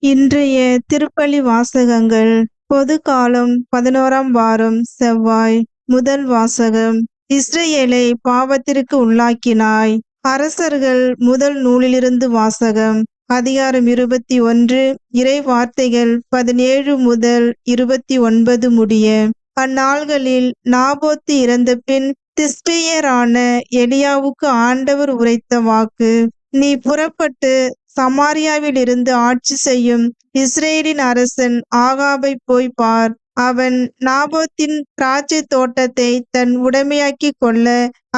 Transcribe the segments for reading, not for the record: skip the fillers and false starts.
இன்றைய திருப்பலி வாசகங்கள். பொது காலம் 11ஆம் வாரம் செவ்வாய். முதல் வாசகம். இஸ்ரவேலை பாவத்திற்கு உள்ளாக்கினாய். அரசர்கள் முதல் நூலிலிருந்து வாசகம். அதிகாரம் 21, இறை வார்த்தைகள் 17 முதல் 29 முடிய. அந்நாள்களில் நாபோத்து இறந்த பின் திஸ்பியரான எலியாவுக்கு ஆண்டவர் உரைத்த வாக்கு: நீ புறப்பட்டு சமாரியாவில் இருந்து ஆட்சி செய்யும் இஸ்ரேலின் அரசன் ஆகாபை போய் பார். அவன் நாபோத்தின் திராட்சை தோட்டத்தை தன் உடைமையாக்கி கொள்ள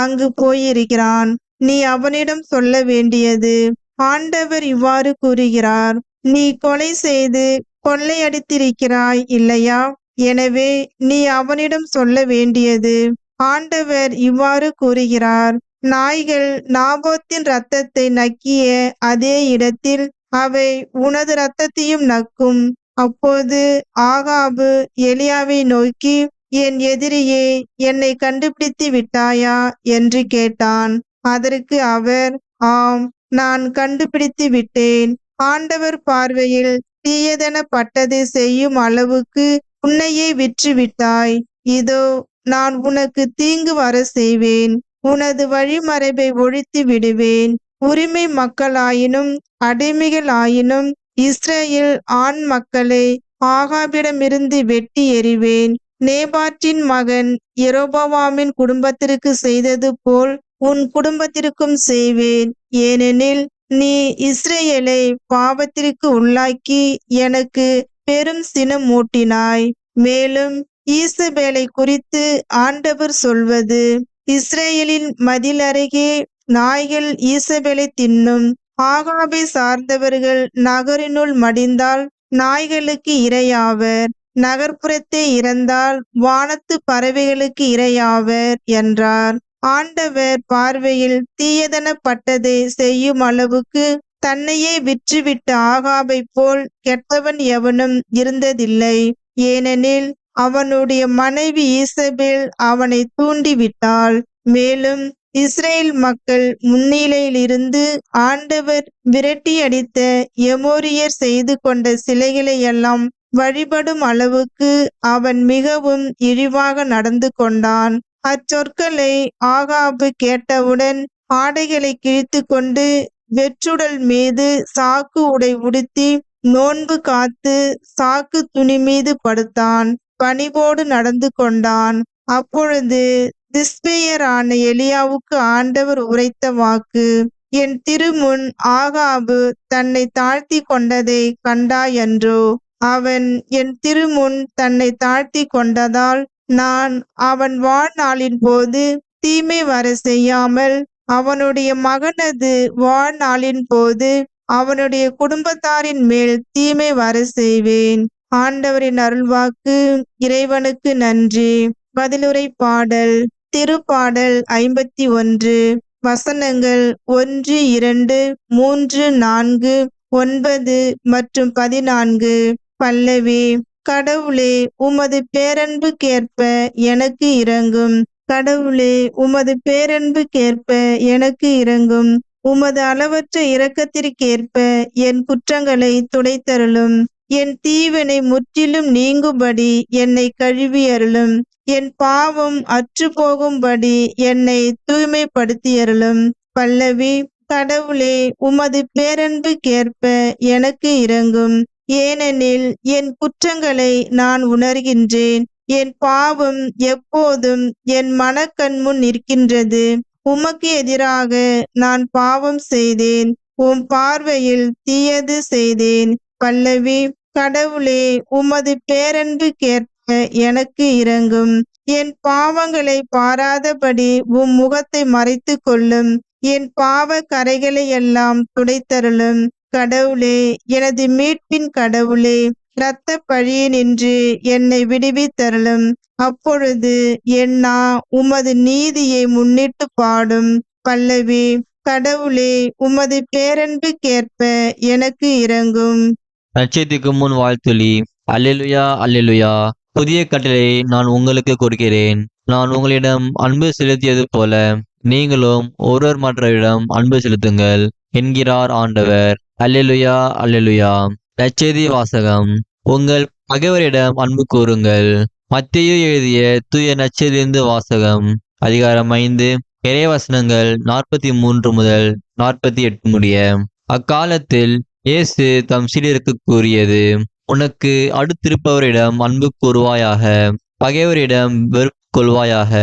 அங்கு போயிருக்கிறான். நீ அவனிடம் சொல்ல வேண்டியது: ஆண்டவர் இவ்வாறு கூறுகிறார், நீ கொலை செய்து கொள்ளையடித்திருக்கிறாய் இல்லையா? எனவே நீ அவனிடம் சொல்ல வேண்டியது: ஆண்டவர் இவ்வாறு கூறுகிறார், நாய்கள் நாபோத்தின் இரத்தத்தை நக்கிய அதே இடத்தில் அவை உனது இரத்தத்தையும் நக்கும். அப்போது ஆகாபு எலியாவை நோக்கி, என் எதிரியே, என்னை கண்டுபிடித்து விட்டாயா என்று கேட்டான். அதற்கு அவர், ஆம், நான் கண்டுபிடித்து விட்டேன். ஆண்டவர் பார்வையில் தீயதெனப்பட்டதை செய்யும் அளவுக்கு உன்னையே விற்று விட்டாய். இதோ நான் உனக்கு தீங்கு வர செய்வேன். உனது வழிமரபை ஒழித்து விடுவேன். உரிமை மக்களாயினும் அடிமைகளாயினும் இஸ்ரேல் ஆண் மக்களை ஆகாபிடமிருந்து வெட்டி எறிவேன். நேபாற்றின் மகன் யெரொபெயாமின் குடும்பத்திற்கு செய்தது போல் உன் குடும்பத்திற்கும் செய்வேன். ஏனெனில் நீ இஸ்ரேலை பாவத்திற்கு உள்ளாக்கி எனக்கு பெரும் சினம் மூட்டினாய். மேலும் ஈசபேலை குறித்து ஆண்டவர் சொல்வது: இஸ்ரேலின் மதில் அருகே நாய்கள் ஈசபேலை தின்னும். ஆகாபை சார்ந்தவர்கள் நகரினுள் மடிந்தால் நாய்களுக்கு இரையாவர். நகர்ப்புறத்தே இறந்தால் வானத்து பறவைகளுக்கு இரையாவர் என்றார். ஆண்டவர் பார்வையில் தீயதெனப்பட்டதை செய்யும் அளவுக்கு தன்னையே விற்றுவிட்ட ஆகாபை போல் கெட்டவன் எவனும் இருந்ததில்லை. ஏனெனில் அவனுடைய மனைவி ஈசபேல் அவனை தூண்டிவிட்டாள். மேலும் இஸ்ரேல் மக்கள் முன்னிலையிலிருந்து ஆண்டவர் விரட்டியடித்த எமோரியர் செய்து கொண்ட சிலைகளை எல்லாம் வழிபடும் அளவுக்கு அவன் மிகவும் இழிவாக நடந்து கொண்டான். அச்சொற்களை ஆகாபு கேட்டவுடன் ஆடைகளை கிழித்து கொண்டு வெற்றுடல் மீது சாக்கு உடை உடுத்தி நோன்பு காத்து சாக்கு துணி மீது படுத்தான். பணிவோடு நடந்து கொண்டான். அப்பொழுது திஸ்பியரான எலியாவுக்கு ஆண்டவர் உரைத்த வாக்கு: என் திருமுன் ஆகாபு தன்னை தாழ்த்தி கொண்டதை கண்டாயன்றோ? அவன் என் திருமுன் தன்னை தாழ்த்தி கொண்டதால் நான் அவன் வாழ்நாளின் போது தீமை வர செய்யாமல் அவனுடைய மகனது வாழ்நாளின் போது அவனுடைய குடும்பத்தாரின் மேல் தீமை வர செய்வேன். ஆண்டவரின் அருள்வாக்கு. இறைவனுக்கு நன்றி. பதிலுரை பாடல். திருப்பாடல் 51. வசனங்கள் 1, 2, 3, 4, 9 மற்றும் 14. பல்லவி. கடவுளே, உமது பேரன்புக்கேற்ப எனக்கு இரங்கும். கடவுளே, உமது பேரன்புக்கேற்ப எனக்கு இரங்கும். உமது அளவற்ற இரக்கத்திற்கேற்ப என் குற்றங்களை துடைத்தருளும். என் தீவினை முற்றிலும் நீங்கும்படி என்னை கழுவியருளும். என் பாவம் அற்று போகும்படி என்னை தூய்மைப்படுத்தியருளும். பல்லவி. கடவுளே, உமது பேரன்புக்கேற்ப எனக்கு இரங்கும். ஏனெனில் என் குற்றங்களை நான் உணர்கின்றேன். என் பாவம் எப்போதும் என் மனக்கண்முன் நிற்கின்றது. உமக்கு எதிராக நான் பாவம் செய்தேன். உம் பார்வையில் தீயது செய்தேன். பல்லவி. கடவுளே, உமது பேரன்புக்கேற்ப எனக்கு இரங்கும். என் பாவங்களை பாராதபடி உம் முகத்தை மறைத்து கொள்ளும். என் பாவ கரைகளை எல்லாம் துடைத்தருளும். கடவுளே, எனது மீட்பின் கடவுளே, இரத்த பழியினின்று என்னை விடுவித்தருளும். அப்பொழுது என் நா உமது நீதியை முன்னிட்டு பாடும். பல்லவி. கடவுளே, உமது பேரன்புக்கேற்ப எனக்கு இரங்கும். நட்சத்திற்கு முன் வாழ்த்துளி. அல்லேலுயா, அல்லேலுயா. புதிய கட்டளை நான் உங்களுக்கு கொடுக்கிறேன். நான் உங்களிடம் அன்பு செலுத்தியது போல நீங்களும் ஒருவர் மற்றவரிடம் அன்பு செலுத்துங்கள் என்கிறார் ஆண்டவர். அல்லேலுயா, அல்லேலுயா. நற்செய்தி வாசகம். உங்கள் பகைவரிடம் அன்பு கூறுங்கள். மத்தேயு எழுதிய தூய நற்செய்தியிலிருந்து வாசகம். அதிகாரம் 5, இறைவசனங்கள் 43 முதல் 48 முடிய. அக்காலத்தில் இயேசு தம் சீடருக்கு கூறியது: உனக்கு அடுத்திருப்பவரிடம் அன்பு கூறுவாயாக, பகைவரிடம் வெறுப்பு கொள்வாயாக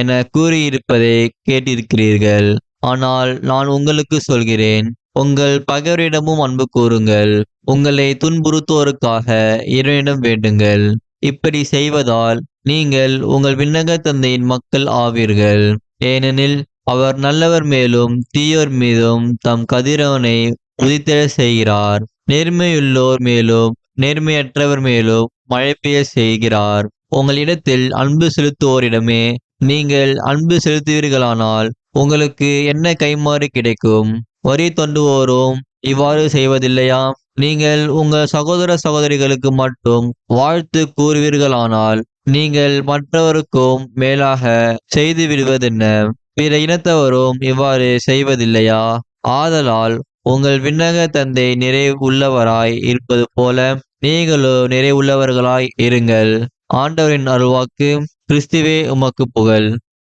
என கூறியிருப்பதை கேட்டிருக்கிறீர்கள். ஆனால் நான் உங்களுக்கு சொல்கிறேன், உங்கள் பகைவரிடமும் அன்பு கூறுங்கள். உங்களை துன்புறுத்துவோருக்காக இறைவனிடம் வேண்டுங்கள். இப்படி செய்வதால் நீங்கள் உங்கள் விண்ணக தந்தையின் மக்கள் ஆவீர்கள். ஏனெனில் அவர் நல்லவர் மேலும் தீயோர் மீதும் தம் கதிரவனை உதித்தெழ செய்கிறார். நேர்மையுள்ளோர் மேலும் நேர்மையற்றவர் மேலும் மழை பெய்ய செய்கிறார். உங்களிடத்தில் அன்பு செலுத்துவோரிடமே நீங்கள் அன்பு செலுத்துவீர்களானால் உங்களுக்கு என்ன கைமாறு கிடைக்கும்? வரி தொண்டுவோரும் இவ்வாறு செய்வதில்லையா? நீங்கள் உங்கள் சகோதர சகோதரிகளுக்கு மட்டும் வாழ்த்து கூறுவீர்களானால் நீங்கள் மற்றவருக்கும் மேலாக செய்து விடுவதென்ன? பிற இனத்தவரும் இவ்வாறு செய்வதில்லையா? ஆதலால் உங்கள் விண்ணக தந்தை நிறைவுள்ளவராய் இருப்பது போல நீங்களோ நிறைவுள்ளவர்களாய் இருங்கள். ஆண்டவரின் அருள்வாக்கு. கிறிஸ்துவே உமக்கு புகழ்.